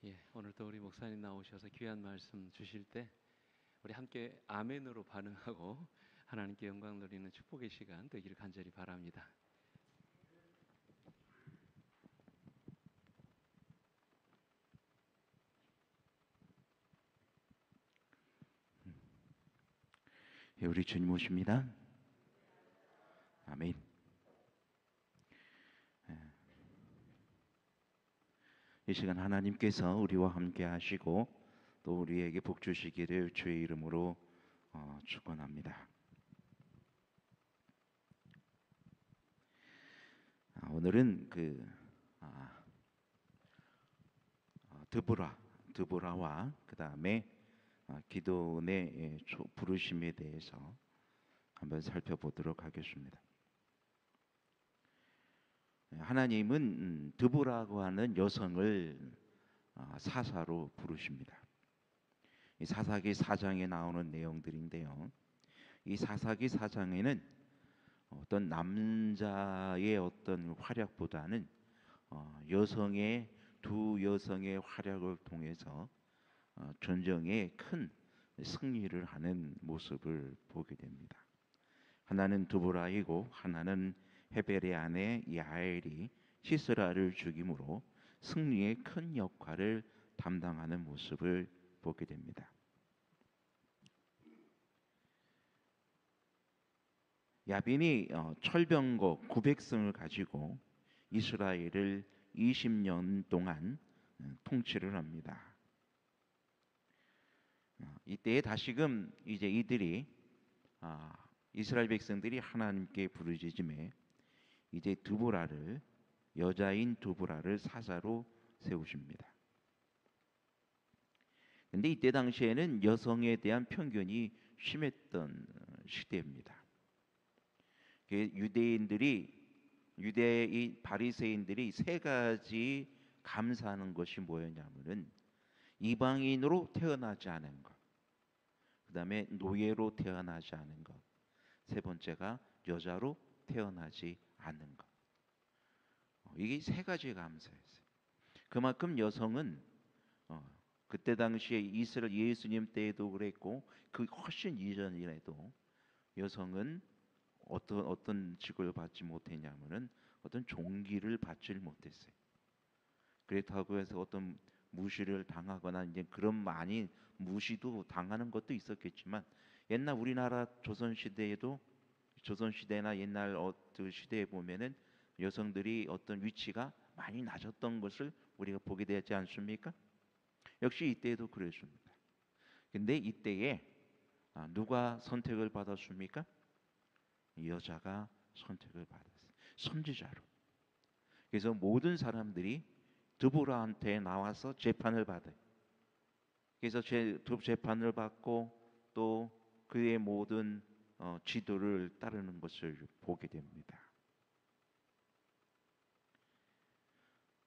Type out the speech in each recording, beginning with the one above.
예, 오늘 또 우리 목사님 나오셔서 귀한 말씀 주실 때 우리 함께 아멘으로 반응하고 하나님께 영광 돌리는 축복의 시간 되기를 간절히 바랍니다. 예, 우리 주님 모십니다. 아멘. 이 시간 하나님께서 우리와 함께 하시고 또 우리에게 복 주시기를 주의 이름으로 축원합니다. 오늘은 드보라와 그 다음에 기도원의 부르심에 대해서 한번 살펴보도록 하겠습니다. 하나님은 드보라고 하는 여성을 사사로 부르십니다. 이 사사기 4장에 나오는 내용들인데요. 이 사사기 4장에는 어떤 남자의 어떤 활약보다는 두 여성의 활약을 통해서 전쟁에 큰 승리를 하는 모습을 보게 됩니다. 하나는 드보라이고 하나는 헤벨의 아내 야엘이 시스라를 죽임으로 승리의 큰 역할을 담당하는 모습을 보게 됩니다. 야빈이 철병거 900승을 가지고 이스라엘을 20년 동안 통치를 합니다. 이때에 다시금 이제 이들이 이스라엘 백성들이 하나님께 부르짖음에 이제 여자인 드보라를 사사로 세우십니다. 근데 이때 당시에는 여성에 대한 편견이 심했던 시대입니다. 유대의 바리새인들이 세 가지 감사하는 것이 뭐였냐면은 이방인으로 태어나지 않은 것, 그 다음에 노예로 태어나지 않은 것, 세 번째가 여자로 태어나지 않는 것. 이게 세 가지 감사였어요. 그만큼 여성은 그때 당시에 이스라엘 예수님 때에도 그랬고 그 훨씬 이전이라도 여성은 어떤 직을 받지 못했냐면은 어떤 종기를 받지 못했어요. 그렇다고 해서 어떤 무시를 당하거나 이제 그런 많이 무시도 당하는 것도 있었겠지만 옛날 우리나라 조선 시대나 옛날 그 시대에 보면은 여성들이 어떤 위치가 많이 낮았던 것을 우리가 보게 되지 않습니까? 역시 이때에도 그랬습니다. 근데 이때에 누가 선택을 받았습니까? 여자가 선택을 받았어요. 선지자로. 그래서 모든 사람들이 드보라한테 나와서 재판을 받아요. 그래서 재판을 받고 또 그의 모든 지도를 따르는 것을 보게 됩니다.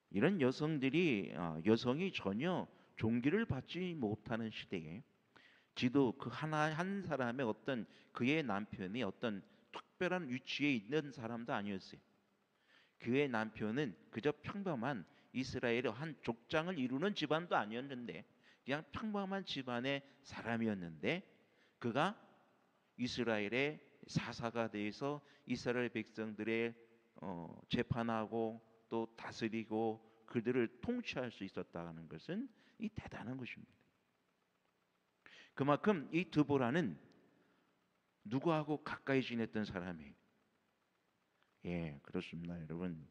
이런 여성이 전혀 종기를 받지 못하는 시대에 그 한 사람의 어떤 그의 남편이 어떤 특별한 위치에 있는 사람도 아니었어요. 그의 남편은 그저 평범한 이스라엘의 한 족장을 이루는 집안도 아니었는데 그냥 평범한 집안의 사람이었는데 그가 이스라엘의 사사가 돼서 이스라엘 백성들의 재판하고 또 다스리고 그들을 통치할 수 있었다는 것은 이 대단한 것입니다. 그만큼 이 드보라는 누구하고 가까이 지냈던 사람이에요. 예, 그렇습니다, 여러분.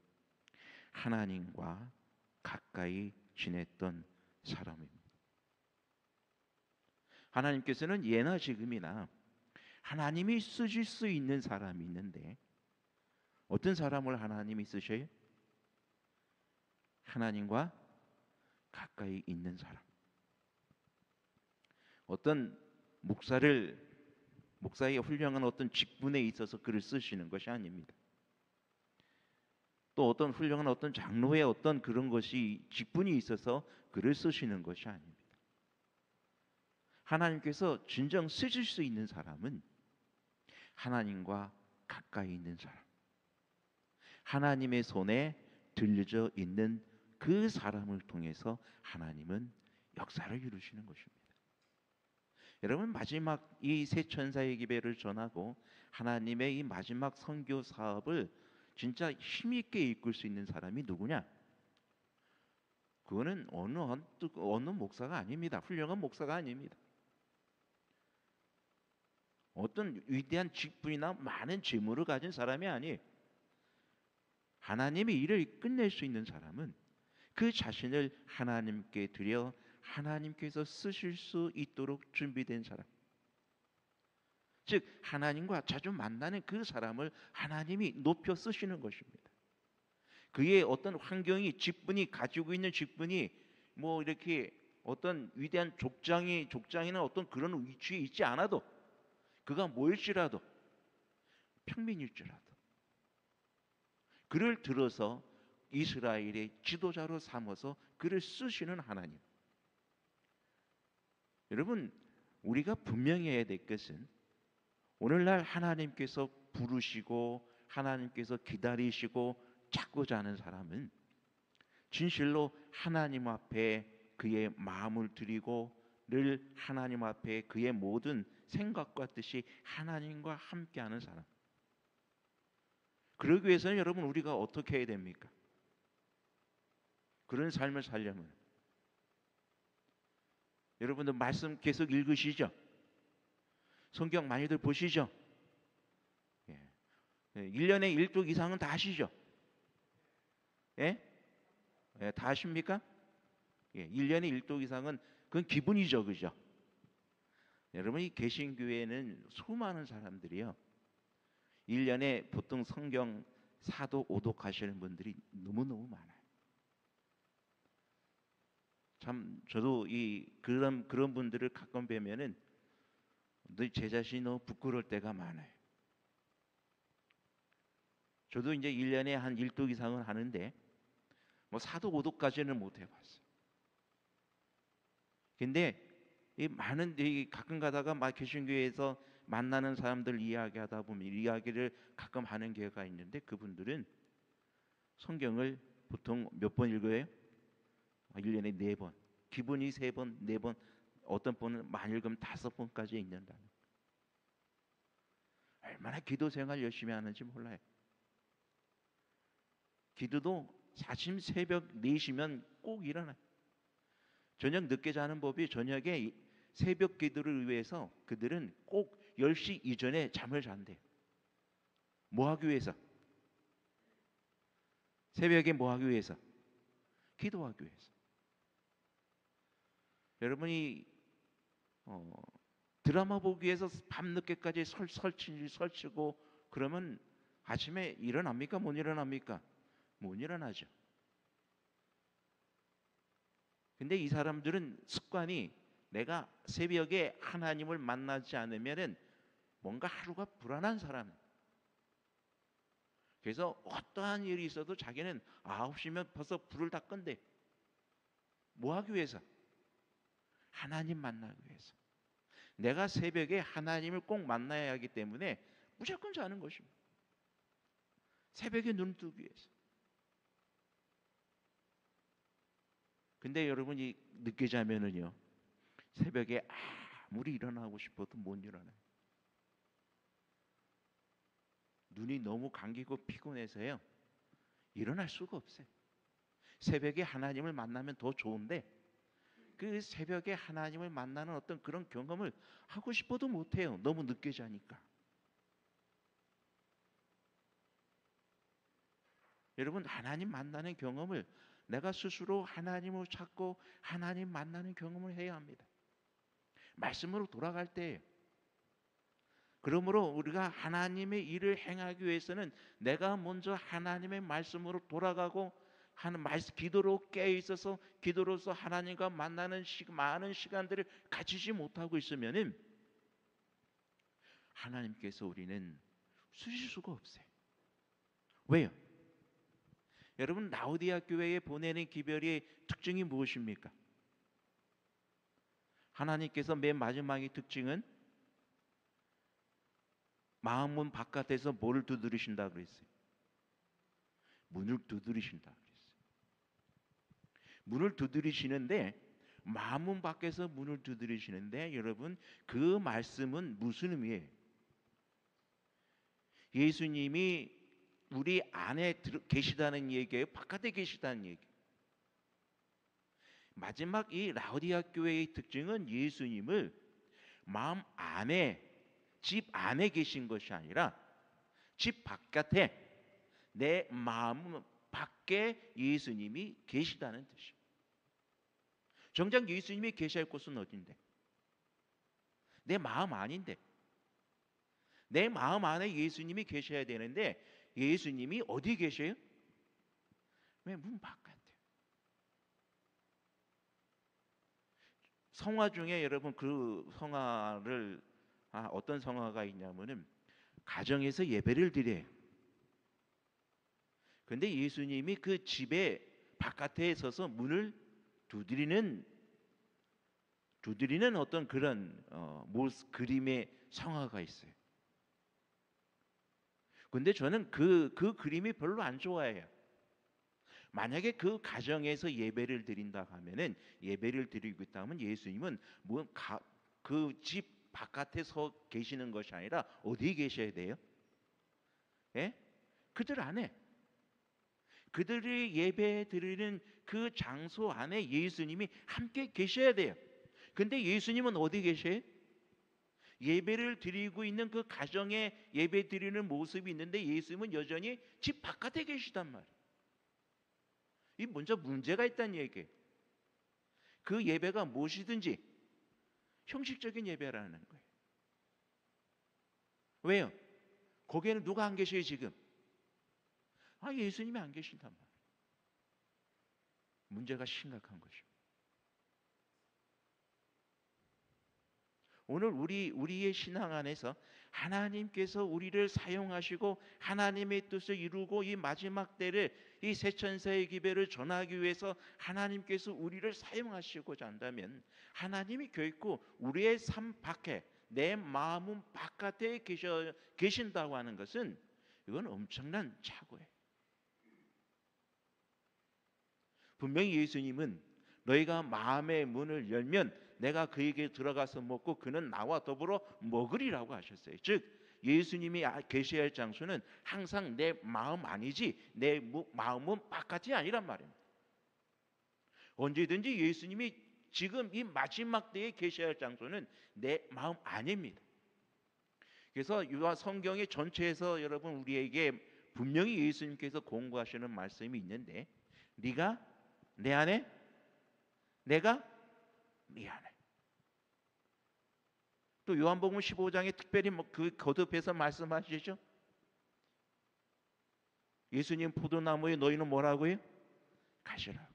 하나님과 가까이 지냈던 사람입니다. 하나님께서는 예나 지금이나 하나님이 쓰실 수 있는 사람이 있는데 어떤 사람을 하나님이 쓰셔요? 하나님과 가까이 있는 사람. 어떤 목사의 훌륭한 어떤 직분에 있어서 그를 쓰시는 것이 아닙니다. 또 어떤 훌륭한 어떤 장로의 어떤 그런 것이 직분이 있어서 그를 쓰시는 것이 아닙니다. 하나님께서 진정 쓰실 수 있는 사람은 하나님과 가까이 있는 사람, 하나님의 손에 들려져 있는 그 사람을 통해서 하나님은 역사를 이루시는 것입니다. 여러분, 마지막 이 새 천사의 기별을 전하고 하나님의 이 마지막 선교 사업을 진짜 힘있게 이끌 수 있는 사람이 누구냐? 그거는 어느 목사가 아닙니다. 훌륭한 목사가 아닙니다. 어떤 위대한 직분이나 많은 재물을 가진 사람이 아니에요. 하나님의 일을 끝낼 수 있는 사람은 그 자신을 하나님께 드려 하나님께서 쓰실 수 있도록 준비된 사람, 즉 하나님과 자주 만나는 그 사람을 하나님이 높여 쓰시는 것입니다. 그의 어떤 환경이, 직분이, 가지고 있는 직분이 뭐 이렇게 어떤 위대한 족장이나 어떤 그런 위치에 있지 않아도, 그가 뭐일지라도, 평민일지라도 그를 들어서 이스라엘의 지도자로 삼아서 그를 쓰시는 하나님. 여러분, 우리가 분명히 해야 될 것은 오늘날 하나님께서 부르시고 하나님께서 기다리시고 찾고자 하는 사람은 진실로 하나님 앞에 그의 마음을 드리고 늘 하나님 앞에 그의 모든 생각과 뜻이 하나님과 함께하는 사람. 그러기 위해서는 여러분, 우리가 어떻게 해야 됩니까? 그런 삶을 살려면 여러분들 말씀 계속 읽으시죠? 성경 많이들 보시죠? 1년에 1독 이상은 다 하시죠? 예? 다 하십니까? 1년에 1독 이상은 그건 기분이죠, 그죠? 여러분, 이 개신교회는 수많은 사람들이요, 1년에 보통 성경 4독, 5독 하시는 분들이 너무너무 많아요. 참 저도 그런 분들을 가끔 뵈면은 제 자신이 너무 부끄러울 때가 많아요. 저도 이제 1년에 한 1독 이상은 하는데 뭐 4독, 5독까지는 못 해봤어요. 근데 가끔 가다가 막 개신교회에서 만나는 사람들 이야기하다 보면 이야기를 가끔 하는 기회가 있는데, 그분들은 성경을 보통 몇 번 읽어요? 1년에 4번, 기본이 3번, 4번, 어떤 분은 많이 읽으면 5번까지 읽는다는. 얼마나 기도 생활 열심히 하는지 몰라요. 기도도 아침 새벽 4시면 꼭 일어나요. 저녁 늦게 자는 법이, 저녁에 새벽 기도를 위해서 그들은 꼭 10시 이전에 잠을 잔대요. 뭐 하기 위해서? 새벽에 뭐 하기 위해서? 기도하기 위해서. 여러분이 드라마 보기 위해서 밤늦게까지 설치고 그러면 아침에 일어납니까? 못 일어납니까? 못 일어나죠. 근데 이 사람들은 습관이, 내가 새벽에 하나님을 만나지 않으면은 뭔가 하루가 불안한 사람. 그래서 어떠한 일이 있어도 자기는 9시면 벌써 불을 다 끈대. 뭐 하기 위해서? 하나님 만나기 위해서. 내가 새벽에 하나님을 꼭 만나야 하기 때문에 무조건 자는 것입니다. 새벽에 눈 뜨기 위해서. 근데 여러분이 늦게 자면은요, 새벽에 아무리 일어나고 싶어도 못 일어나요. 눈이 너무 감기고 피곤해서요, 일어날 수가 없어요. 새벽에 하나님을 만나면 더 좋은데 그 새벽에 하나님을 만나는 어떤 그런 경험을 하고 싶어도 못해요. 너무 늦게 자니까. 여러분, 하나님 만나는 경험을, 내가 스스로 하나님을 찾고 하나님 만나는 경험을 해야 합니다. 말씀으로 돌아갈 때예요. 그러므로 우리가 하나님의 일을 행하기 위해서는 내가 먼저 하나님의 말씀으로 돌아가고 기도로 깨어 있어서 기도로서 하나님과 만나는 많은 시간들을 가지지 못하고 있으면은 하나님께서 우리는 쓰실 수가 없어요. 왜요? 여러분, 라오디아 교회에 보내는 기별의 특징이 무엇입니까? 하나님께서 맨 마지막의 특징은 마음문 바깥에서 뭐를 두드리신다 그랬어요? 문을 두드리신다 그랬어요. 문을 두드리시는데 마문 밖에서 문을 두드리시는데 여러분 그 말씀은 무슨 의미예요? 예수님이 우리 안에 계시다는 얘기예요? 바깥에 계시다는 얘기? 마지막 이 라오디아 교회의 특징은 예수님을 마음 안에 집 안에 계신 것이 아니라 집 바깥에 내 마음 밖에 예수님이 계시다는 뜻이에요. 정작 예수님이 계실 곳은 어딘데? 내 마음 아닌데. 내 마음 안에 예수님이 계셔야 되는데 예수님이 어디 계셔요? 왜 문 바깥에? 성화 중에 여러분 그 성화를 어떤 성화가 있냐면은 가정에서 예배를 드려요. 근데 예수님이 그 집에 바깥에 서서 문을 두드리는 어떤 그런 그림의 성화가 있어요. 근데 저는 그 그림이 별로 안 좋아해요. 만약에 그 가정에서 예배를 드린다 하면은 예배를 드리고 있다면 예수님은 그 집 바깥에 서 계시는 것이 아니라 어디에 계셔야 돼요? 예? 그들 안에. 그들이 예배 드리는 그 장소 안에 예수님이 함께 계셔야 돼요. 근데 예수님은 어디 계셔요? 예배를 드리고 있는 그 가정에 예배 드리는 모습이 있는데 예수님은 여전히 집 바깥에 계시단 말이에요. 이 먼저 문제가 있다는 얘기예요. 그 예배가 무엇이든지 형식적인 예배라는 거예요. 왜요? 거기에는 누가 안 계셔요 지금? 예수님이 안 계신단 말이에요. 문제가 심각한 것이죠. 오늘 우리의 신앙 안에서 하나님께서 우리를 사용하시고 하나님의 뜻을 이루고 이 마지막 때를 이 새 천사의 기배를 전하기 위해서 하나님께서 우리를 사용하시고자 한다면 하나님이 결코 우리의 삶 밖에 내 마음 바깥에 계신다고 하는 것은 이건 엄청난 착오예요. 분명히 예수님은 너희가 마음의 문을 열면 내가 그에게 들어가서 먹고 그는 나와 더불어 먹으리라고 하셨어요. 즉 예수님이 계셔야 할 장소는 항상 내 마음 아니지 내 마음은 바깥이 아니란 말입니다. 언제든지 예수님이 지금 이 마지막 때에 계셔야 할 장소는 내 마음 아닙니다. 그래서 이 성경의 전체에서 여러분 우리에게 분명히 예수님께서 공부하시는 말씀이 있는데 네가 내 안에 내가 네 안에. 또 요한복음 15장에 특별히 그 거듭해서 말씀하시죠. 예수님 포도나무에 너희는 뭐라고요? 가시라고.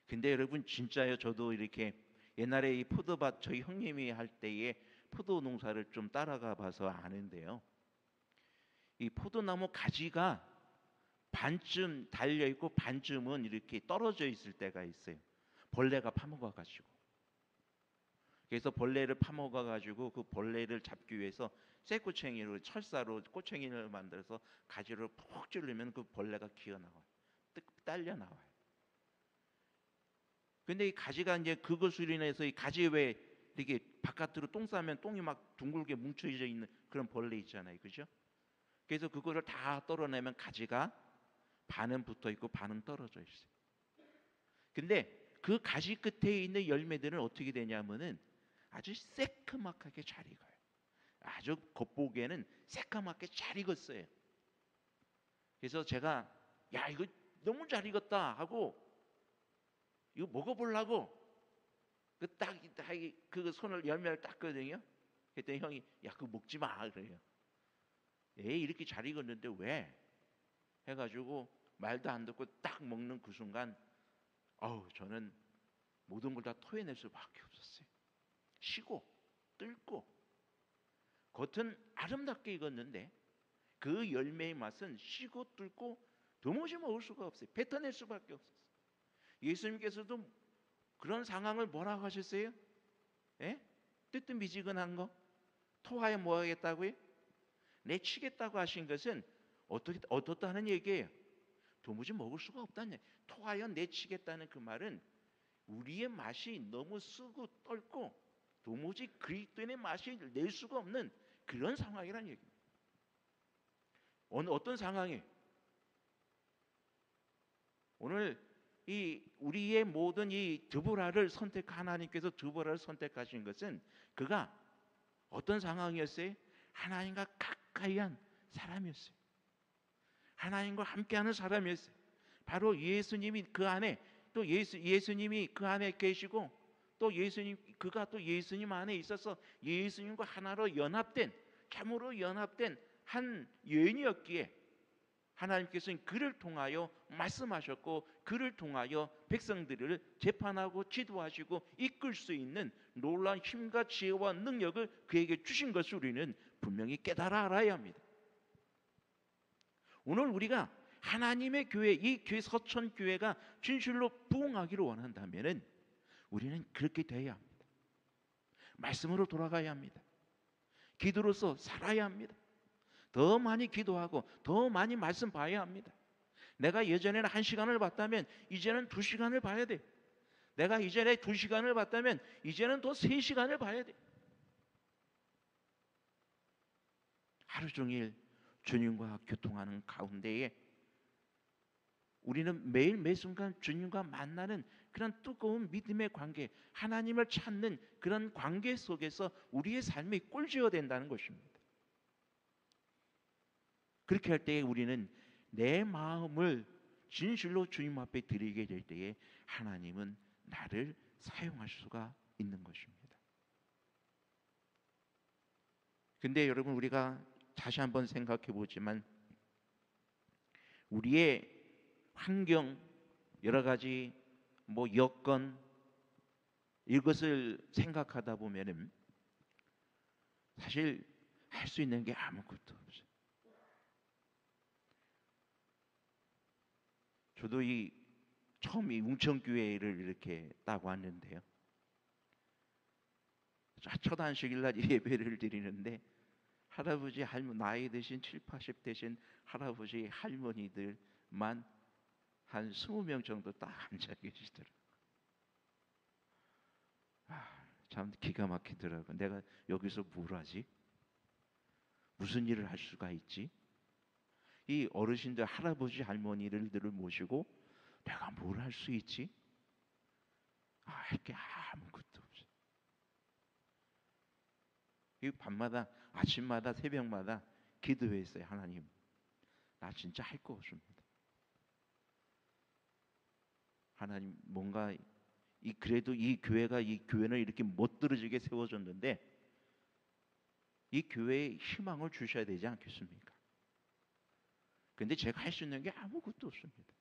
근데 여러분 진짜요. 저도 이렇게 옛날에 이 포도밭 저희 형님이 할 때에 포도 농사를 좀 따라가 봐서 아는데요. 이 포도나무 가지가 반쯤 달려 있고 반쯤은 이렇게 떨어져 있을 때가 있어요. 벌레가 파먹어 가지고. 그래서 벌레를 파먹어 가지고 그 벌레를 잡기 위해서 쇠꼬챙이로 철사로 꼬챙이를 만들어서 가지를 푹 찌르면 그 벌레가 기어 나와요. 딸려 나와요. 근데 이 가지가 이제 그것으로 인해서 이 가지 왜 이렇게 바깥으로 똥 싸면 똥이 막 둥글게 뭉쳐져 있는 그런 벌레 있잖아요. 그죠? 그래서 그거를 다 떨어내면 가지가 반은 붙어 있고 반은 떨어져 있어요. 근데 그 가지 끝에 있는 열매들은 어떻게 되냐면은 아주 새까맣게 잘 익어요. 아주 겉보기에는 새까맣게 잘 익었어요. 그래서 제가 야 이거 너무 잘 익었다 하고 이거 먹어보려고 그 손을 열매를 땄거든요. 그랬더니 형이 야 그거 먹지 마 그래요. 에이 이렇게 잘 익었는데 왜? 해가지고 말도 안 듣고 딱 먹는 그 순간 저는 모든 걸 다 토해낼 수밖에 없었어요. 시고 뜰고 겉은 아름답게 익었는데 그 열매의 맛은 시고 뜰고 도무지 먹을 수가 없어요. 뱉어낼 수밖에 없었어요. 예수님께서도 그런 상황을 뭐라고 하셨어요? 예? 뜨뜻미지근한 거 토하여 뭐 하겠다고요? 내치겠다고 하신 것은 어떻다는 얘기예요? 도무지 먹을 수가 없다는 얘기. 토하여 내치겠다는 그 말은 우리의 맛이 너무 쓰고 떫고 도무지 그리스도인의 맛이 낼 수가 없는 그런 상황이라는 얘기입니다. 어떤 상황에 오늘 이 우리의 모든 이 드보라를 하나님께서 드보라를 선택하신 것은 그가 어떤 상황이었어요? 하나님과 가까이 한 사람이었어요. 하나님과 함께하는 사람이었어요. 바로 예수님이 그 안에 또 예수님이 그 안에 계시고 또 그가 또 예수님 안에 있어서 예수님과 하나로 연합된 참으로 연합된 한 여인이었기에 하나님께서는 그를 통하여 말씀하셨고 그를 통하여 백성들을 재판하고 지도하시고 이끌 수 있는 놀라운 힘과 지혜와 능력을 그에게 주신 것을 우리는 분명히 깨달아 알아야 합니다. 오늘 우리가 하나님의 교회, 이 교회 서천교회가 진실로 부흥하기를 원한다면 우리는 그렇게 돼야 합니다. 말씀으로 돌아가야 합니다. 기도로서 살아야 합니다. 더 많이 기도하고 더 많이 말씀 봐야 합니다. 내가 예전에는 1시간을 봤다면 이제는 2시간을 봐야 돼. 내가 이전에 2시간을 봤다면 이제는 더 3시간을 봐야 돼. 하루 종일 주님과 교통하는 가운데에 우리는 매일 매순간 주님과 만나는 그런 뜨거운 믿음의 관계, 하나님을 찾는 그런 관계 속에서 우리의 삶이 꼴지어야 된다는 것입니다. 그렇게 할 때에 우리는 내 마음을 진실로 주님 앞에 드리게 될 때에 하나님은 나를 사용할 수가 있는 것입니다. 근데 여러분 우리가 다시 한번 생각해 보지만 우리의 환경, 여러 가지 여건 이것을 생각하다 보면은 사실 할 수 있는 게 아무것도 없어요. 저도 처음 이 웅천교회를 이렇게 딱 왔는데요. 첫 안식일날 예배를 드리는데 할아버지 할머니 나이 드신 70, 80 되신 할아버지 할머니들만 한 20명 정도 딱 앉아 계시더라고요. 참 기가 막히더라고요. 내가 여기서 뭘 하지? 무슨 일을 할 수가 있지? 이 어르신들 할아버지 할머니들을 모시고 내가 뭘 할 수 있지? 할 게 아무것도 없어요. 이 밤마다 아침마다 새벽마다 기도했어요. 하나님, 나 진짜 할 거 없습니다. 하나님, 뭔가 그래도 이 교회는 이렇게 멋들어지게 세워졌는데 이 교회에 희망을 주셔야 되지 않겠습니까? 근데 제가 할 수 있는 게 아무것도 없습니다.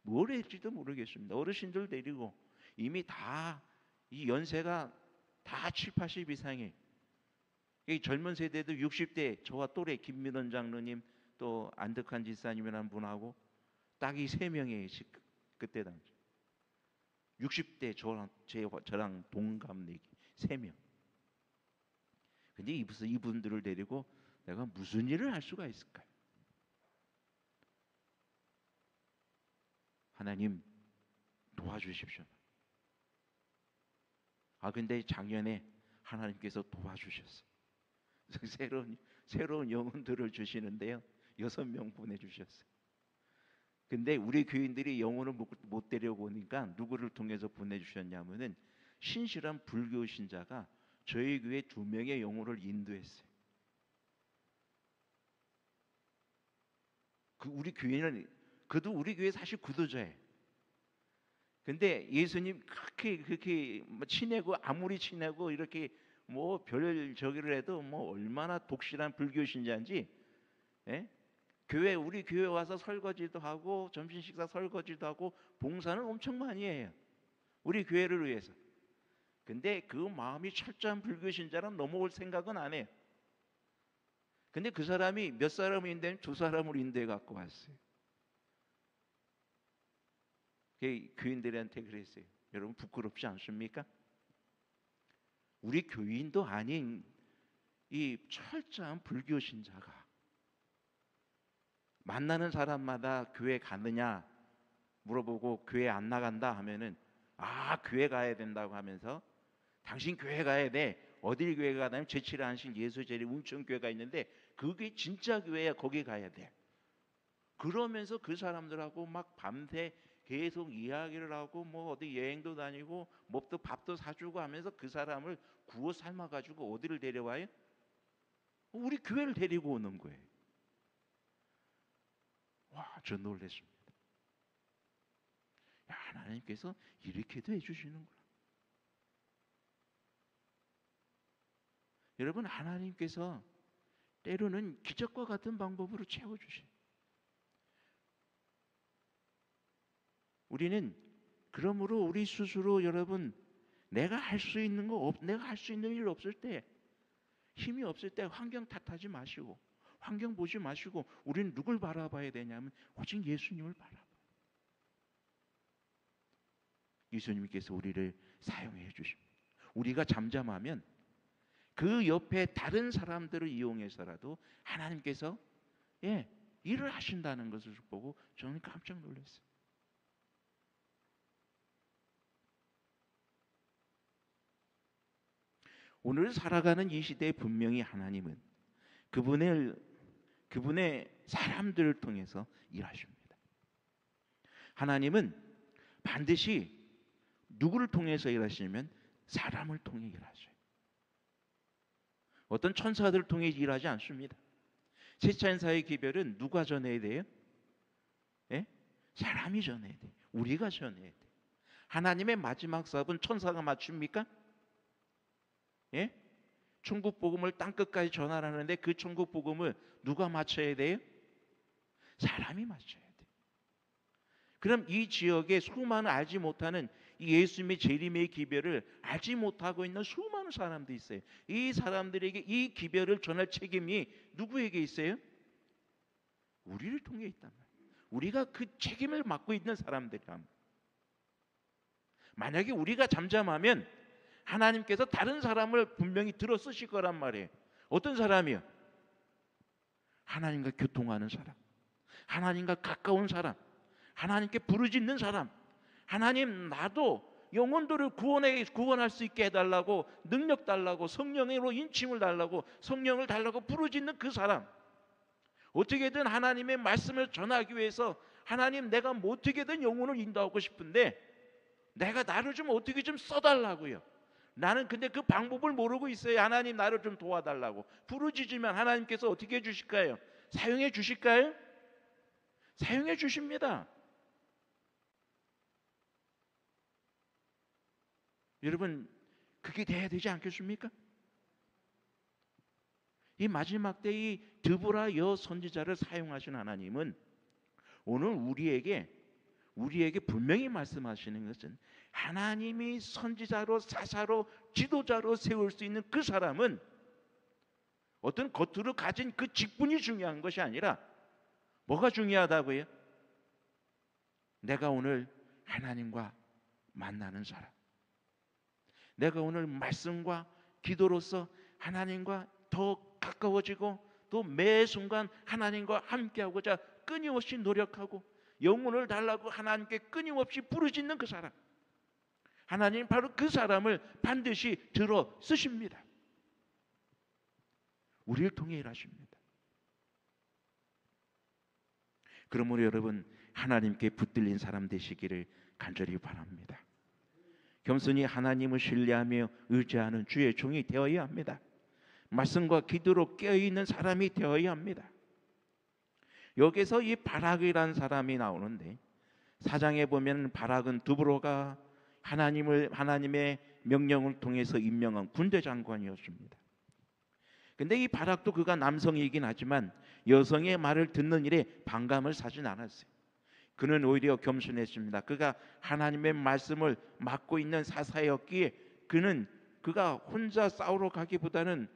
뭘 할지도 모르겠습니다. 어르신들 데리고 이미 다 이 연세가 다 7, 80 이상에 이 젊은 세대도 60대 저와 또래 김민원 장로님 또 안덕한 지사님이라는 분하고 딱 이 3명이 그때 당시 60대 저랑 동갑내기 3명. 근데 이분들을 데리고 내가 무슨 일을 할 수가 있을까요? 하나님 도와주십시오. 근데 작년에 하나님께서 도와주셨어요. 새로운 영혼들을 주시는데요. 6명 보내주셨어요. 근데 우리 교인들이 영혼을 못 데려오니까 누구를 통해서 보내주셨냐면은 신실한 불교 신자가 저희 교회 2명의 영혼을 인도했어요. 우리 교인은 그도 우리 교회 사실 구도자예요. 근데 예수님 그렇게 친하고 아무리 친하고 이렇게 별 저기를 해도 얼마나 독실한 불교 신자인지, 예? 우리 교회 와서 설거지도 하고 점심 식사 설거지도 하고 봉사는 엄청 많이 해요. 우리 교회를 위해서. 근데 그 마음이 철저한 불교 신자는 넘어올 생각은 안 해요. 근데 그 사람이 몇 사람을 인도하면 2사람을 인도해 갖고 왔어요. 교인들한테 그랬어요. 여러분 부끄럽지 않습니까? 우리 교인도 아닌 이 철저한 불교 신자가 만나는 사람마다 교회 가느냐 물어보고 교회 안 나간다 하면은 교회 가야 된다고 하면서 당신 교회 가야 돼. 어딜 교회 가냐면 제7안식 예수제리 운천교회가 있는데 그게 진짜 교회야. 거기 가야 돼. 그러면서 그 사람들하고 막 밤새 계속 이야기를 하고 뭐 어디 여행도 다니고 몹도 밥도 사주고 하면서 그 사람을 구워 삶아가지고 어디를 데려와요? 우리 교회를 데리고 오는 거예요. 와, 저 놀랐습니다. 야, 하나님께서 이렇게도 해주시는구나. 여러분, 하나님께서 때로는 기적과 같은 방법으로 채워주셔요. 우리는 그러므로 우리 스스로 여러분 내가 할 수 있는 내가 할 수 있는 일 없을 때, 힘이 없을 때 환경 탓하지 마시고 환경 보지 마시고 우리는 누굴 바라봐야 되냐면 오직 예수님을 바라봐요. 예수님께서 우리를 사용해 주십니다. 우리가 잠잠하면 그 옆에 다른 사람들을 이용해서라도 하나님께서 일을 하신다는 것을 보고 저는 깜짝 놀랐어요. 오늘 살아가는 이 시대에 분명히 하나님은 그분의 사람들을 통해서 일하십니다. 하나님은 반드시 누구를 통해서 일하시냐면 사람을 통해 일하셔요. 어떤 천사들을 통해 일하지 않습니다. 세천사의 기별은 누가 전해야 돼요? 사람이 전해야 돼요. 우리가 전해야 돼요. 하나님의 마지막 사업은 천사가 맞춥니까? 천국 복음을 땅끝까지 전하라는데 그 천국 복음을 누가 맞춰야 돼요? 사람이 맞춰야 돼요. 그럼 이 지역에 수많은 알지 못하는 이 예수님의 재림의 기별을 알지 못하고 있는 수많은 사람들이 있어요. 이 사람들에게 이 기별을 전할 책임이 누구에게 있어요? 우리를 통해 있단 말이에요. 우리가 그 책임을 맡고 있는 사람들이란 말이에요. 만약에 우리가 잠잠하면 하나님께서 다른 사람을 분명히 들어 쓰실 거란 말이에요. 어떤 사람이요? 하나님과 교통하는 사람, 하나님과 가까운 사람, 하나님께 부르짖는 사람. 하나님, 나도 영혼들을 구원할 수 있게 해달라고, 능력 달라고, 성령으로 인침을 달라고, 성령을 달라고 부르짖는 그 사람. 어떻게든 하나님의 말씀을 전하기 위해서 하나님, 내가 뭐 어떻게든 영혼을 인도하고 싶은데 내가 나를 좀 어떻게 좀 써달라고요. 나는 근데 그 방법을 모르고 있어요. 하나님, 나를 좀 도와달라고 부르짖으면 하나님께서 어떻게 해주실까요? 사용해 주실까요? 사용해 주십니다. 여러분, 그게 돼야 되지 않겠습니까? 이 마지막 때 이 드보라 여 선지자를 사용하신 하나님은 오늘 우리에게 분명히 말씀하시는 것은 하나님이 선지자로, 사사로, 지도자로 세울 수 있는 그 사람은 어떤 겉으로 가진 그 직분이 중요한 것이 아니라 뭐가 중요하다고요? 내가 오늘 하나님과 만나는 사람, 내가 오늘 말씀과 기도로서 하나님과 더 가까워지고 또 매 순간 하나님과 함께하고자 끊임없이 노력하고 영혼을 달라고 하나님께 끊임없이 부르짖는 그 사람, 하나님 바로 그 사람을 반드시 들어 쓰십니다. 우리를 통해 일하십니다. 그러므로 여러분, 하나님께 붙들린 사람 되시기를 간절히 바랍니다. 겸손히 하나님을 신뢰하며 의지하는 주의 종이 되어야 합니다. 말씀과 기도로 깨어있는 사람이 되어야 합니다. 여기서 이 바락이라는 사람이 나오는데, 사장에 보면 바락은 드보라가 하나님의 명령을 통해서 임명한 군대 장관이었습니다. 근데 이 바락도 그가 남성이긴 하지만 여성의 말을 듣는 일에 반감을 사진 않았어요. 그는 오히려 겸손했습니다. 그가 하나님의 말씀을 맡고 있는 사사였기에 그가 혼자 싸우러 가기보다는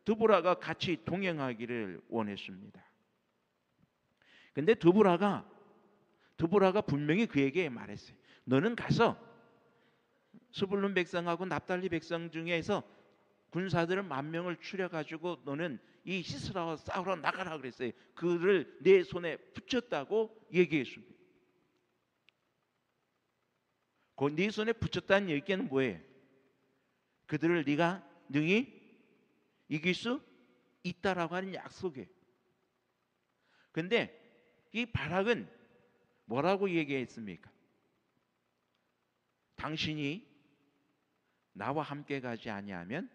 드보라가 같이 동행하기를 원했습니다. 근데 드보라가 분명히 그에게 말했어요. 너는 가서 스불론 백성하고 납달리 백성 중에서 군사들은 10,000명을 추려가지고 너는 이 시스라와 싸우러 나가라 그랬어요. 그를 내 손에 붙였다고 얘기했습니다. 그 네 손에 붙였다는 얘기는 뭐예요? 그들을 네가 능히 이길 수 있다라고 하는 약속이에요. 근데 이 바락은 뭐라고 얘기했습니까? 당신이 나와 함께 가지 아니하면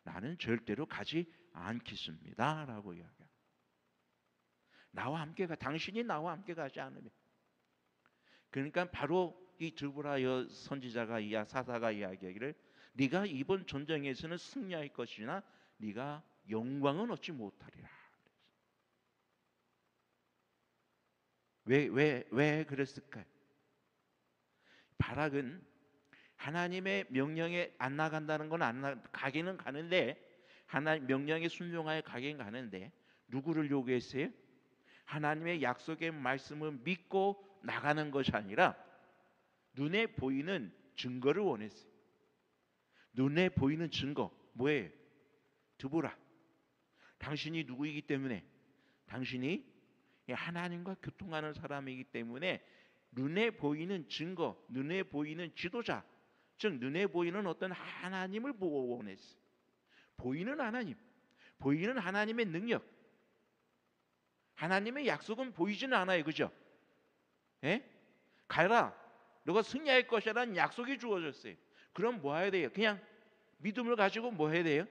나는 절대로 가지 않겠습니다라고 이야기합니다. 나와 함께 당신이 나와 함께 가지 않으면. 그러니까 바로 이 드보라 선지자가 사사가 이야기하기를 네가 이번 전쟁에서는 승리할 것이나 네가 영광은 얻지 못하리라. 왜 그랬을까요? 바락은 하나님의 명령에 안 나간다는 건 가기는 가는데, 하나님 명령에 순종하여 가긴 가는데 누구를 요구했어요? 하나님의 약속의 말씀을 믿고 나가는 것이 아니라 눈에 보이는 증거를 원했어요. 눈에 보이는 증거 뭐예요? 드보라, 당신이 누구이기 때문에, 당신이 하나님과 교통하는 사람이기 때문에 눈에 보이는 증거, 눈에 보이는 지도자, 즉 눈에 보이는 어떤 하나님을 보고 원했어요. 보이는 하나님, 보이는 하나님의 능력, 하나님의 약속은 보이지는 않아요, 그죠? 예? 가라, 너가 승리할 것이라는 약속이 주어졌어요. 그럼 뭐 해야 돼요? 그냥 믿음을 가지고 뭐 해야 돼요?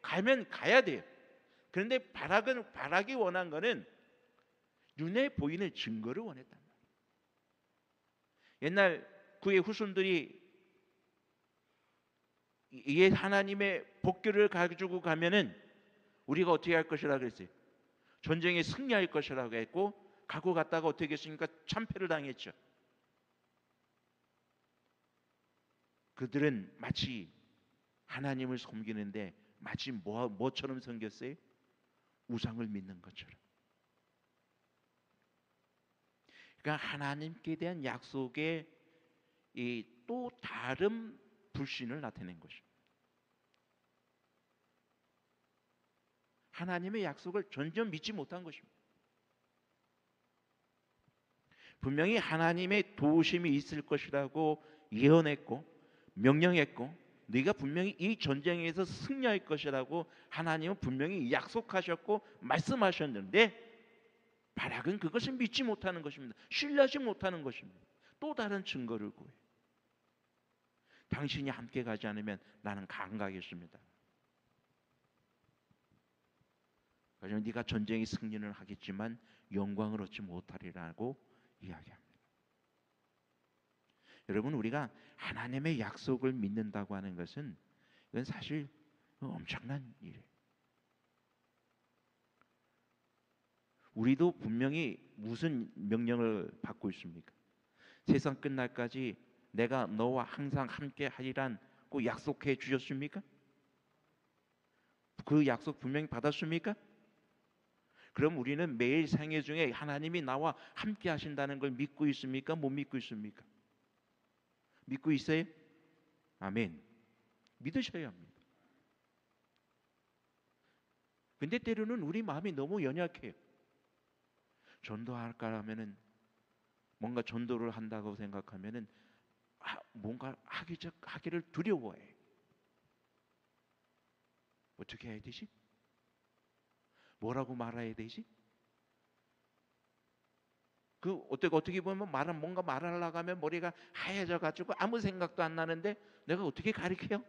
가면 가야 돼요. 그런데 바락이 원한 거는 눈에 보이는 증거를 원했단 말이에요. 옛날 그의 후손들이 이 하나님의 법궤를 가지고 가면은 우리가 어떻게 할 것이라 그랬어요? 전쟁에 승리할 것이라고 했고, 가고 갔다가 어떻게 했습니까? 참패를 당했죠. 그들은 마치 하나님을 섬기는데 마치 뭐처럼 섬겼어요? 우상을 믿는 것처럼. 그러니까 하나님께 대한 약속에 또 다른 불신을 나타낸 것입니다. 하나님의 약속을 전혀 믿지 못한 것입니다. 분명히 하나님의 도우심이 있을 것이라고 예언했고 명령했고, 네가 분명히 이 전쟁에서 승리할 것이라고 하나님은 분명히 약속하셨고 말씀하셨는데, 바락은 그것을 믿지 못하는 것입니다. 신뢰하지 못하는 것입니다. 또 다른 증거를 구해. 당신이 함께 가지 않으면 나는 안 가겠습니다. 그래서 네가 전쟁의 승리는 하겠지만 영광을 얻지 못하리라고 이야기합니다. 여러분, 우리가 하나님의 약속을 믿는다고 하는 것은 이건 사실 엄청난 일이에요. 우리도 분명히 무슨 명령을 받고 있습니까? 세상 끝날까지 내가 너와 항상 함께 하리란 꼭 약속해 주셨습니까? 그 약속 분명히 받았습니까? 그럼 우리는 매일 생애 중에 하나님이 나와 함께 하신다는 걸 믿고 있습니까? 못 믿고 있습니까? 믿고 있어요? 아멘. 믿으셔야 합니다. 근데 때로는 우리 마음이 너무 연약해요. 전도할까 하면은, 뭔가 전도를 한다고 생각하면은 뭔가 하기를 두려워해. 어떻게 해야 되지? 뭐라고 말해야 되지? 어떻게 보면 뭔가 말하려고 하면 머리가 하얘져 가지고 아무 생각도 안 나는데, 내가 어떻게 가르쳐요?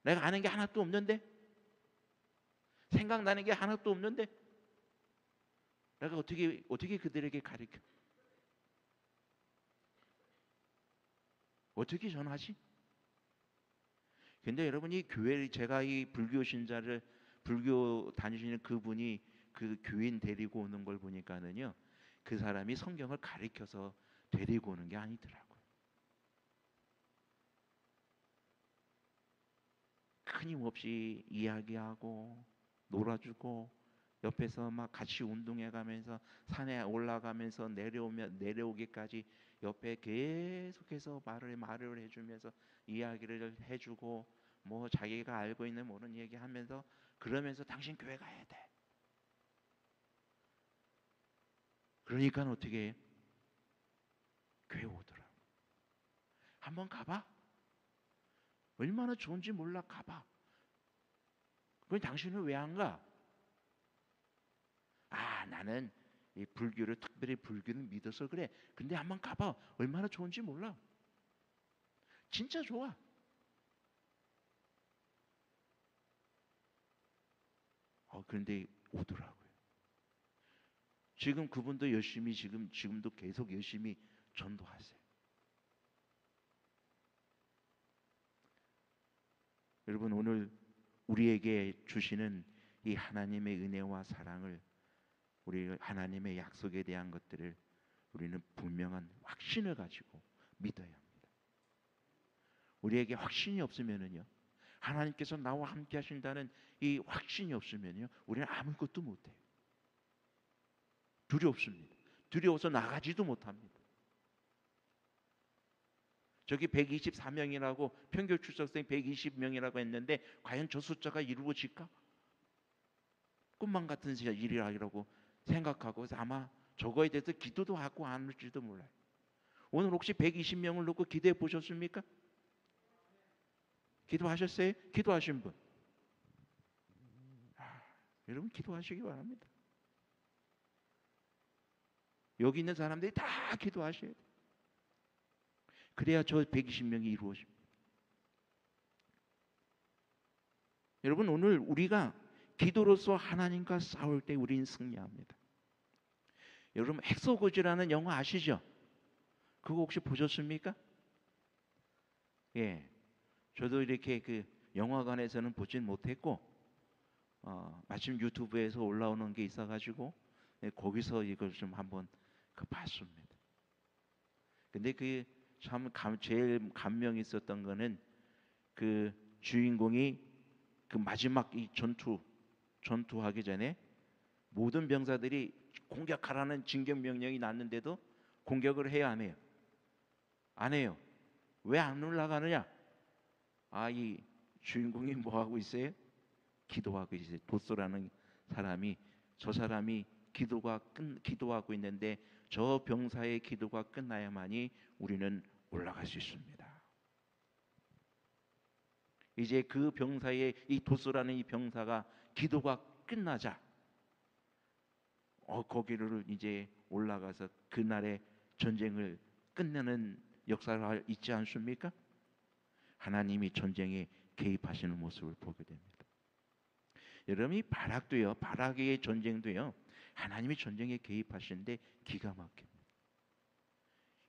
내가 아는 게 하나도 없는데, 생각나는 게 하나도 없는데, 내가 어떻게 그들에게 가르쳐? 어떻게 전하지? 근데 여러분, 이 교회를, 제가 이 불교 다니시는 그분이 그 교인 데리고 오는 걸 보니까는요, 그 사람이 성경을 가르쳐서 데리고 오는 게 아니더라고요. 끊임없이 이야기하고 놀아주고 옆에서 막 같이 운동해 가면서 산에 올라가면서 내려오기까지 옆에 계속해서 말을 해주면서 이야기를 해주고 뭐 자기가 알고 있는 모르는 얘기하면서 그러면서 당신 교회 가야 돼. 그러니까 어떻게 해? 교회 오더라. 한번 가봐. 얼마나 좋은지 몰라. 가봐. 그럼 당신은 왜 안 가? 아, 나는 이 불교를 특별히 불교는 믿어서 그래. 근데 한번 가봐. 얼마나 좋은지 몰라. 진짜 좋아. 그런데 오더라고요. 지금 그분도 열심히 지금도 계속 열심히 전도하세요. 여러분, 오늘 우리에게 주시는 이 하나님의 은혜와 사랑을, 우리 하나님의 약속에 대한 것들을 우리는 분명한 확신을 가지고 믿어야 합니다. 우리에게 확신이 없으면은요, 하나님께서 나와 함께 하신다는 이 확신이 없으면요, 우리는 아무것도 못해요. 두렵습니다. 두려워서 나가지도 못합니다. 저기 124명이라고 평균 출석생 120명이라고 했는데 과연 저 숫자가 이루어질까? 꿈만 같은 일이라고 생각하고 아마 저거에 대해서 기도도 하고 안 할지도 몰라요. 오늘 혹시 120명을 놓고 기도해 보셨습니까? 기도하셨어요? 기도하신 분? 여러분 기도하시기 바랍니다. 여기 있는 사람들이 다 기도하셔야 돼요. 그래야 저 120명이 이루어집니다. 여러분, 오늘 우리가 기도로서 하나님과 싸울 때 우리는 승리합니다. 여러분, 헥소고즈라는 영화 아시죠? 그거 혹시 보셨습니까? 예, 저도 이렇게 그 영화관에서는 보진 못했고 마침 유튜브에서 올라오는 게 있어가지고 거기서 이걸 좀 한번 봤습니다. 근데 그 참 제일 감명 있었던 거는 그 주인공이 그 마지막 이 전투하기 전에 모든 병사들이 공격하라는 진격 명령이 났는데도 공격을 해야 안 해요? 안 해요. 왜 안 올라가느냐? 이 주인공이 뭐 하고 있어요? 기도하고 있어요. 도소라는 사람이, 저 사람이 기도하고 있는데 저 병사의 기도가 끝나야만이 우리는 올라갈 수 있습니다. 이제 그 병사의 이 도소라는 이 병사가 기도가 끝나자 거기를 이제 올라가서 그날의 전쟁을 끝내는 역사가 있지 않습니까? 하나님이 전쟁에 개입하시는 모습을 보게 됩니다. 여러분, 이 바락의 전쟁도요, 하나님이 전쟁에 개입하시는데 기가 막힙니다.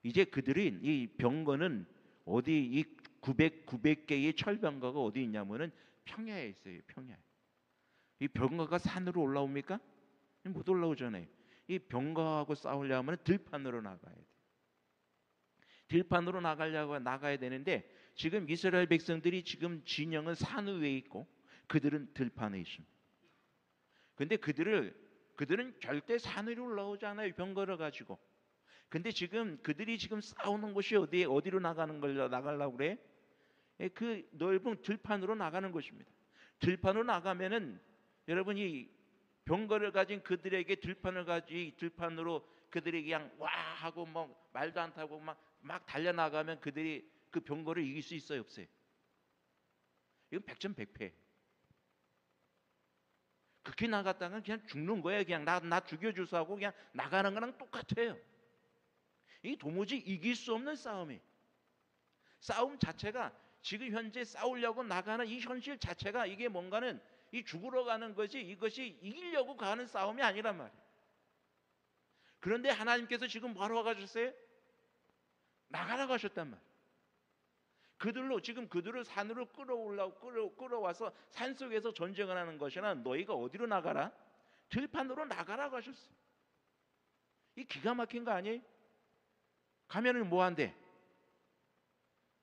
이제 그들이 이 병거는 어디 이 900개의 철병거가 어디 있냐면은 평야에 있어요. 평야에. 이 병거가 산으로 올라옵니까? 못 올라오잖아요. 이 병거하고 싸우려면 들판으로 나가야 돼요. 들판으로 나가야 되는데 지금 이스라엘 백성들이 지금 진영은 산 위에 있고 그들은 들판에 있습니다. 근데 그들은 절대 산 위로 올라오지 않아요. 병거를 가지고. 근데 지금 그들이 지금 싸우는 곳이 어디로 나가려고 그래? 그 넓은 들판으로 나가는 것입니다. 들판으로 나가면은 여러분이 병거를 가진 그들에게 들판으로 그들이 그냥 와 하고 뭐 말도 안 타고 막 달려나가면 그들이 그 병거를 이길 수 있어요, 없어요? 이건 백전백패. 그렇게 나갔다가 그냥 죽는 거예요. 그냥 나 죽여주소 하고 그냥 나가는 거랑 똑같아요. 이 도무지 이길 수 없는 싸움이. 싸움 자체가 지금 현재 싸우려고 나가는 이 현실 자체가 이게 뭔가는 이 죽으러 가는 거지 이것이 이기려고 가는 싸움이 아니란 말이에요. 그런데 하나님께서 지금 뭐하러 가셨어요? 나가라고 하셨단 말이에요. 그들을 산으로 끌어와서 산속에서 전쟁을 하는 것이나 너희가 어디로 나가라? 들판으로 나가라고 하셨어요. 이 기가 막힌 거 아니에요? 가면은 뭐 한대?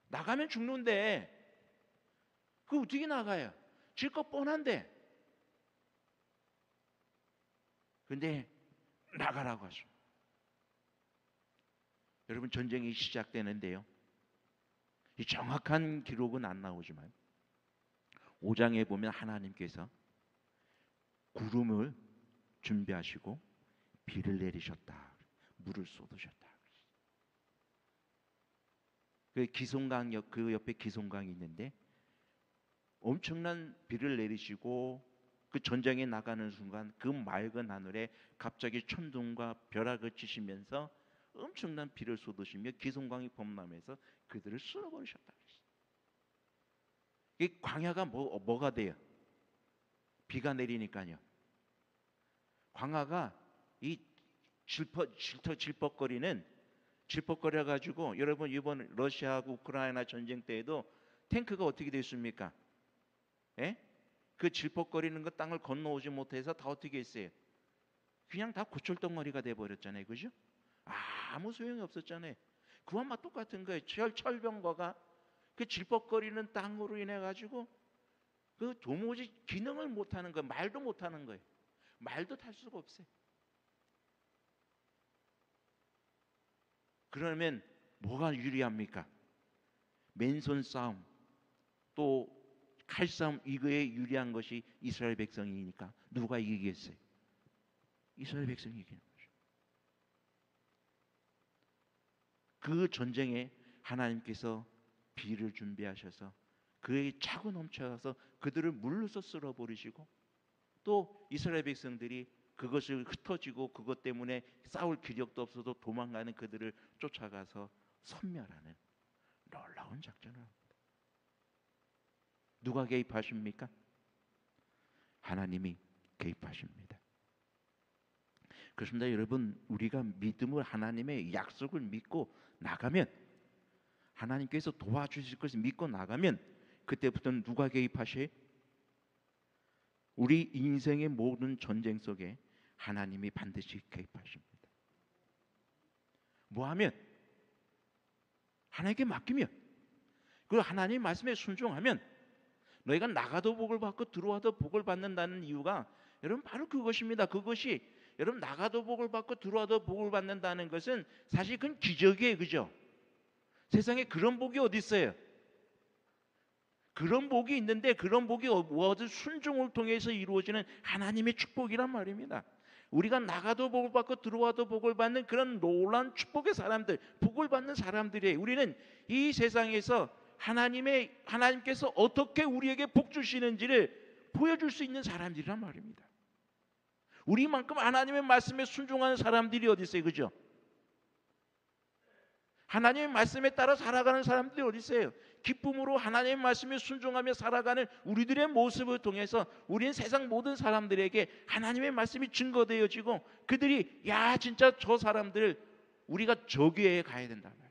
나가면 죽는데 그 어떻게 나가요? 질 것 뻔한데 근데 나가라고 하죠. 여러분, 전쟁이 시작되는데요, 이 정확한 기록은 안 나오지만 5장에 보면 하나님께서 구름을 준비하시고 비를 내리셨다, 물을 쏟으셨다. 그 기송강 그 옆에 기송강이 있는데 엄청난 비를 내리시고 그 전쟁에 나가는 순간 그 맑은 하늘에 갑자기 천둥과 벼락을 치시면서 엄청난 비를 쏟으시며 기송강이 범람해서 그들을 쓸어버리셨다. 이 광야가 뭐가 돼요? 비가 내리니까요. 광야가 이 질퍽거려 가지고, 여러분 이번 러시아하고 우크라이나 전쟁 때에도 탱크가 어떻게 됐습니까? 예? 그 질퍽거리는 거 땅을 건너오지 못해서 다 어떻게 했어요? 그냥 다 고철덩어리가 돼 버렸잖아요, 그죠? 아무 소용이 없었잖아요. 그와 막 똑같은 거예요. 철병거가 그 질퍽거리는 땅으로 인해 가지고 그 도무지 기능을 못하는 거예요. 말도 못하는 거예요. 말도 탈 수가 없어요. 그러면 뭐가 유리합니까? 맨손 싸움, 또 칼싸움, 이거에 유리한 것이 이스라엘 백성이니까 누가 이기겠어요? 이스라엘 백성이 이기는 거죠. 그 전쟁에 하나님께서 비를 준비하셔서 그에 차고 넘쳐서 그들을 물로서 쓸어버리시고, 또 이스라엘 백성들이 그것을 흩어지고 그것 때문에 싸울 기력도 없어서 도망가는 그들을 쫓아가서 섬멸하는 놀라운 작전을 합니다. 누가 개입하십니까? 하나님이 개입하십니다. 그렇습니다. 여러분, 우리가 믿음을, 하나님의 약속을 믿고 나가면, 하나님께서 도와주실 것을 믿고 나가면, 그때부터는 누가 개입하셔요? 우리 인생의 모든 전쟁 속에 하나님이 반드시 개입하십니다. 뭐하면? 하나님께 맡기면, 그리고 하나님의 말씀에 순종하면 너희가 나가도 복을 받고 들어와도 복을 받는다는 이유가 여러분 바로 그것입니다. 그것이 여러분, 나가도 복을 받고 들어와도 복을 받는다는 것은 사실 그건 기적이에요, 그죠? 세상에 그런 복이 어디 있어요? 그런 복이 있는데 그런 복이 어디 순종을 통해서 이루어지는 하나님의 축복이란 말입니다. 우리가 나가도 복을 받고 들어와도 복을 받는 그런 놀라운 축복의 사람들, 복을 받는 사람들이에요. 우리는 이 세상에서 하나님께서 어떻게 우리에게 복 주시는지를 보여줄 수 있는 사람들이란 말입니다. 우리만큼 하나님의 말씀에 순종하는 사람들이 어디 있어요, 그죠? 하나님의 말씀에 따라 살아가는 사람들이 어디 있어요? 기쁨으로 하나님의 말씀에 순종하며 살아가는 우리들의 모습을 통해서 우리는 세상 모든 사람들에게 하나님의 말씀이 증거되어지고, 그들이 야, 진짜 저 사람들 우리가 저 교회에 가야 된다 말이에요.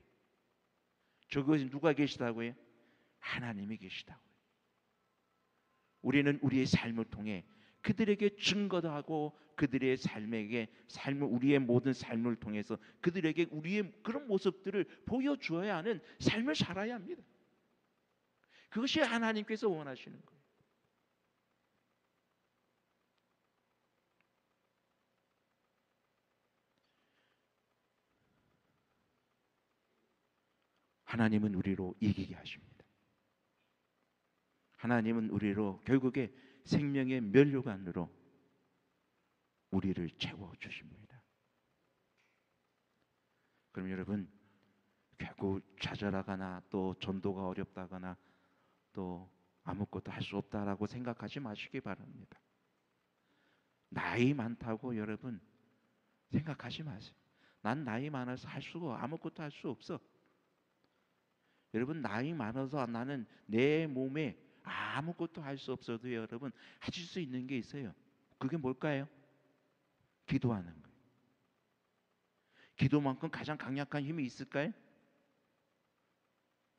저 교회에 누가 계시다고요? 하나님이 계시다고요. 우리는 우리의 삶을 통해 그들에게 증거도 하고, 그들의 우리의 모든 삶을 통해서 그들에게 우리의 그런 모습들을 보여주어야 하는 삶을 살아야 합니다. 그것이 하나님께서 원하시는 거예요. 하나님은 우리로 이기게 하십니다. 하나님은 우리로 결국에 생명의 면류관으로 우리를 채워주십니다. 그럼 여러분, 결국 좌절하거나 또 전도가 어렵다거나 또 아무것도 할 수 없다라고 생각하지 마시기 바랍니다. 나이 많다고 여러분 생각하지 마세요. 난 나이 많아서 아무것도 할 수 없어. 여러분, 나이 많아서 나는 내 몸에 아무것도 할 수 없어도 여러분 하실 수 있는 게 있어요. 그게 뭘까요? 기도하는 거예요. 기도만큼 가장 강력한 힘이 있을까요?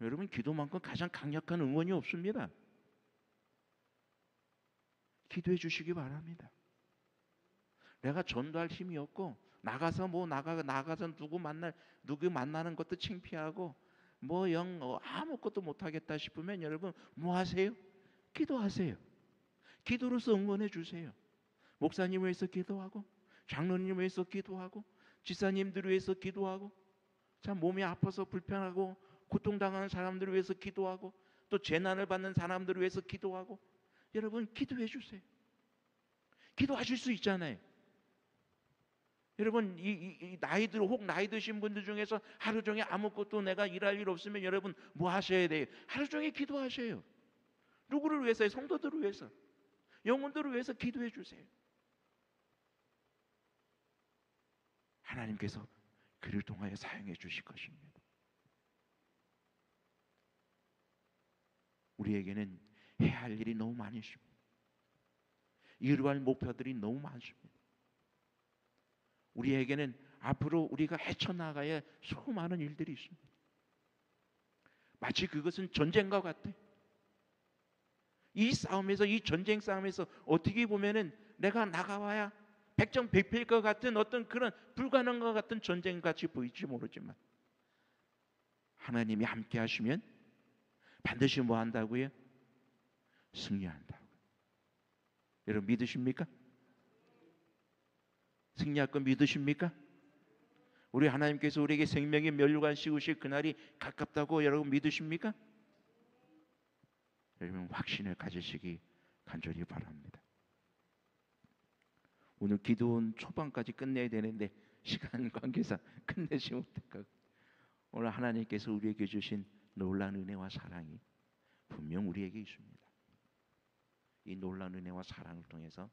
여러분, 기도만큼 가장 강력한 응원이 없습니다. 기도해 주시기 바랍니다. 내가 전도할 힘이 없고 나가서 누구 만나는 것도 창피하고 아무것도 못하겠다 싶으면 여러분 뭐 하세요? 기도하세요. 기도로서 응원해 주세요. 목사님을 위해서 기도하고, 장로님 위해서 기도하고, 지사님들 위해서 기도하고, 참 몸이 아파서 불편하고 고통당하는 사람들을 위해서 기도하고, 또 재난을 받는 사람들을 위해서 기도하고. 여러분 기도해 주세요. 기도하실 수 있잖아요. 여러분 이 나이들, 혹 나이 드신 분들 중에서 하루 종일 아무것도 내가 일할 일 없으면 여러분 뭐 하셔야 돼요? 하루 종일 기도하셔요. 누구를 위해서요? 성도들을 위해서, 영혼들을 위해서 기도해 주세요. 하나님께서 그를 통하여 사용해 주실 것입니다. 우리에게는 해야 할 일이 너무 많이 있습니다. 이루어갈 목표들이 너무 많습니다. 우리에게는 앞으로 우리가 헤쳐나가야 수많은 일들이 있습니다. 마치 그것은 전쟁과 같아. 이 싸움에서, 이 전쟁 싸움에서 어떻게 보면은 내가 나가봐야 백정백패일 것 같은 어떤 그런 불가능한 것 같은 전쟁같이 보일지 모르지만, 하나님이 함께 하시면 반드시 뭐 한다고요? 승리한다고. 여러분 믿으십니까? 승리할 거 믿으십니까? 우리 하나님께서 우리에게 생명의 면류관 씌우실 그날이 가깝다고 여러분 믿으십니까? 여러분 확신을 가지시기 간절히 바랍니다. 오늘 기도원 초반까지 끝내야 되는데 시간 관계상 끝내지 못할까. 오늘 하나님께서 우리에게 주신 놀라운 은혜와 사랑이 분명 우리에게 있습니다. 이 놀라운 은혜와 사랑을 통해서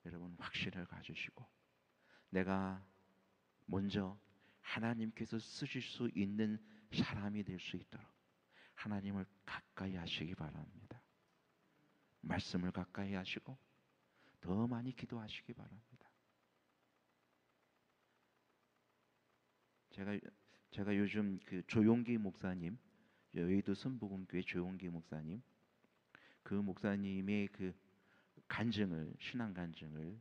여러분 확신을 가지시고, 내가 먼저 하나님께서 쓰실 수 있는 사람이 될 수 있도록 하나님을 가까이 하시기 바랍니다. 말씀을 가까이 하시고 더 많이 기도하시기 바랍니다. 제가 요즘 그 조용기 목사님, 여의도 선복음교회 조용기 목사님, 그 목사님의 그 간증을, 신앙 간증을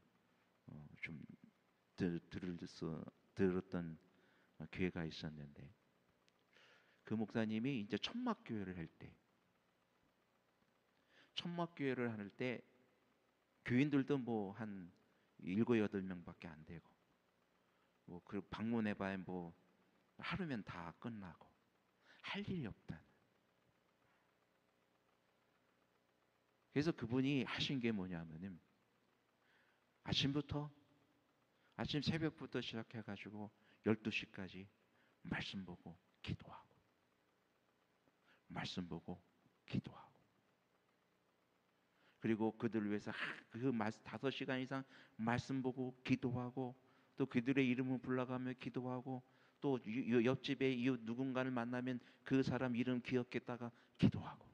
좀 들었던 기회가 있었는데, 그 목사님이 이제 천막교회를 할 때 교인들도 뭐 한 7, 8명밖에 안 되고, 뭐 그 방문해봐야 뭐 하루면 다 끝나고 할 일이 없다. 그래서 그분이 하신 게 뭐냐면은 아침 새벽부터 시작해가지고 12시까지 말씀 보고 기도하고, 말씀 보고 기도하고, 그리고 그들을 위해서 그 5시간 이상 말씀 보고 기도하고, 또 그들의 이름을 불러가며 기도하고, 또 옆집에 이웃 누군가를 만나면 그 사람 이름 기억했다가 기도하고,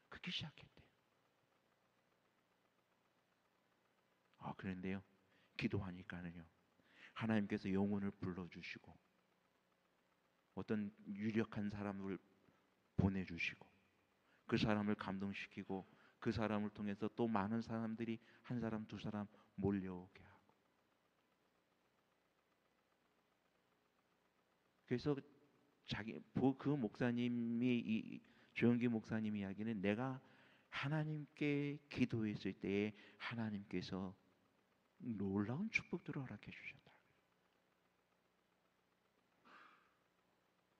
그렇게 시작했대요. 그런데요, 기도하니까는요 하나님께서 영혼을 불러주시고 어떤 유력한 사람을 보내주시고, 그 사람을 감동시키고, 그 사람을 통해서 또 많은 사람들이 한 사람 두 사람 몰려오게 하고. 그래서 그 목사님이, 이 조영기 목사님 이야기는, 내가 하나님께 기도했을 때에 하나님께서 놀라운 축복들을 허락해 주셨다.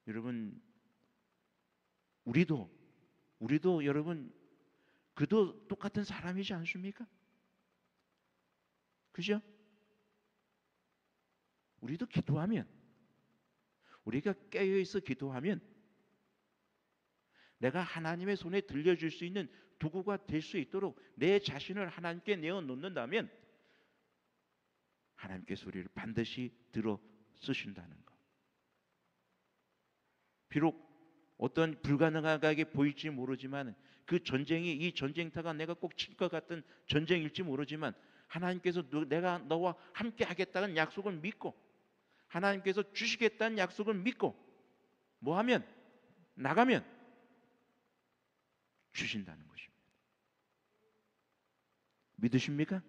여러분 우리도 여러분 그도 똑같은 사람이지 않습니까? 그죠? 우리도 기도하면, 우리가 깨어있어 기도하면 내가 하나님의 손에 들려줄 수 있는 도구가 될 수 있도록 내 자신을 하나님께 내어놓는다면 하나님께서 우리를 반드시 들어 쓰신다는 것. 비록 어떤 불가능하게 보일지 모르지만, 그 전쟁이, 이 전쟁터가 내가 꼭 칠 것 같은 전쟁일지 모르지만, 하나님께서 내가 너와 함께 하겠다는 약속을 믿고, 하나님께서 주시겠다는 약속을 믿고 뭐 하면, 나가면 주신다는 것입니다. 믿으십니까?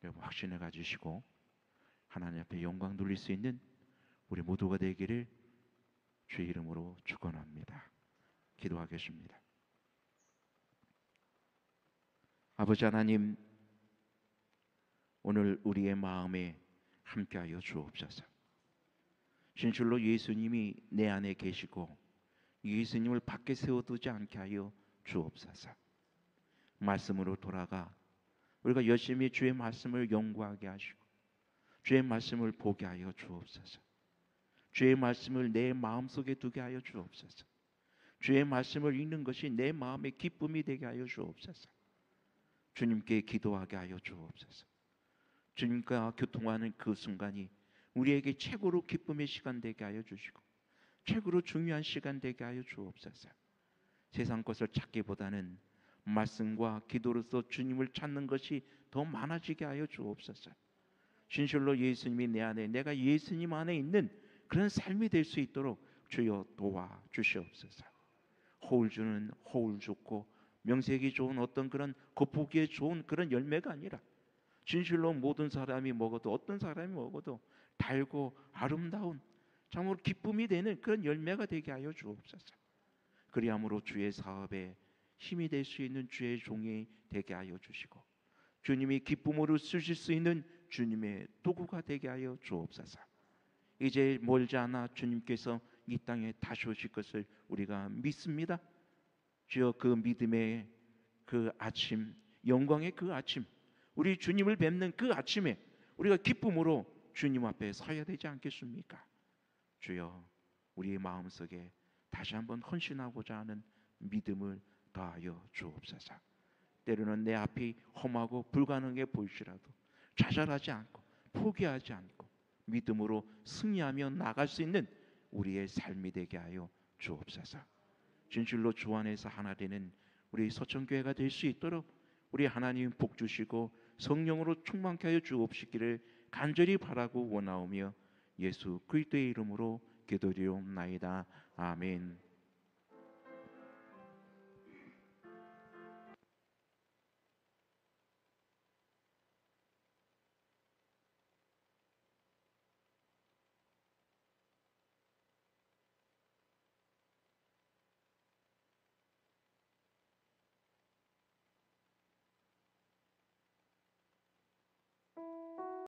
여러분 확신을 가지시고 하나님 앞에 영광 돌릴 수 있는 우리 모두가 되기를 주의 이름으로 축원합니다. 기도하겠습니다. 아버지 하나님, 오늘 우리의 마음에 함께하여 주옵소서. 진실로 예수님이 내 안에 계시고 예수님을 밖에 세워두지 않게 하여 주옵소서. 말씀으로 돌아가 우리가 열심히 주의 말씀을 연구하게 하시고 주의 말씀을 보게 하여 주옵소서. 주의 말씀을 내 마음속에 두게 하여 주옵소서. 주의 말씀을 읽는 것이 내 마음의 기쁨이 되게 하여 주옵소서. 주님께 기도하게 하여 주옵소서. 주님과 교통하는 그 순간이 우리에게 최고로 기쁨의 시간 되게 하여 주시고 최고로 중요한 시간 되게 하여 주옵소서. 세상 것을 찾기보다는 말씀과 기도로서 주님을 찾는 것이 더 많아지게 하여 주옵소서. 진실로 예수님이 내 안에, 내가 예수님 안에 있는 그런 삶이 될 수 있도록 주여 도와 주시옵소서. 호울 주는 호울 좋고 명색이 좋은 어떤 그런 겉보기에 좋은 그런 열매가 아니라 진실로 모든 사람이 먹어도 어떤 사람이 먹어도 달고 아름다운 참으로 기쁨이 되는 그런 열매가 되게 하여 주옵소서. 그리함으로 주의 사업에 힘이 될 수 있는 주의 종이 되게 하여 주시고 주님이 기쁨으로 쓰실 수 있는 주님의 도구가 되게 하여 주옵소서. 이제 멀지 않아 주님께서 이 땅에 다시 오실 것을 우리가 믿습니다. 주여 그 믿음의 그 아침, 영광의 그 아침, 우리 주님을 뵙는 그 아침에 우리가 기쁨으로 주님 앞에 서야 되지 않겠습니까? 주여 우리의 마음속에 다시 한번 헌신하고자 하는 믿음을 더하여 주옵소서. 때로는 내 앞이 험하고 불가능해 보일지라도 좌절하지 않고 포기하지 않고 믿음으로 승리하며 나갈 수 있는 우리의 삶이 되게 하여 주옵소서. 진실로 주 안에서 하나 되는 우리 서천교회가 될 수 있도록 우리 하나님 복 주시고 성령으로 충만케 하여 주옵시기를 간절히 바라고 원하오며 예수 그리스도의 이름으로 기도드리옵나이다. 아멘.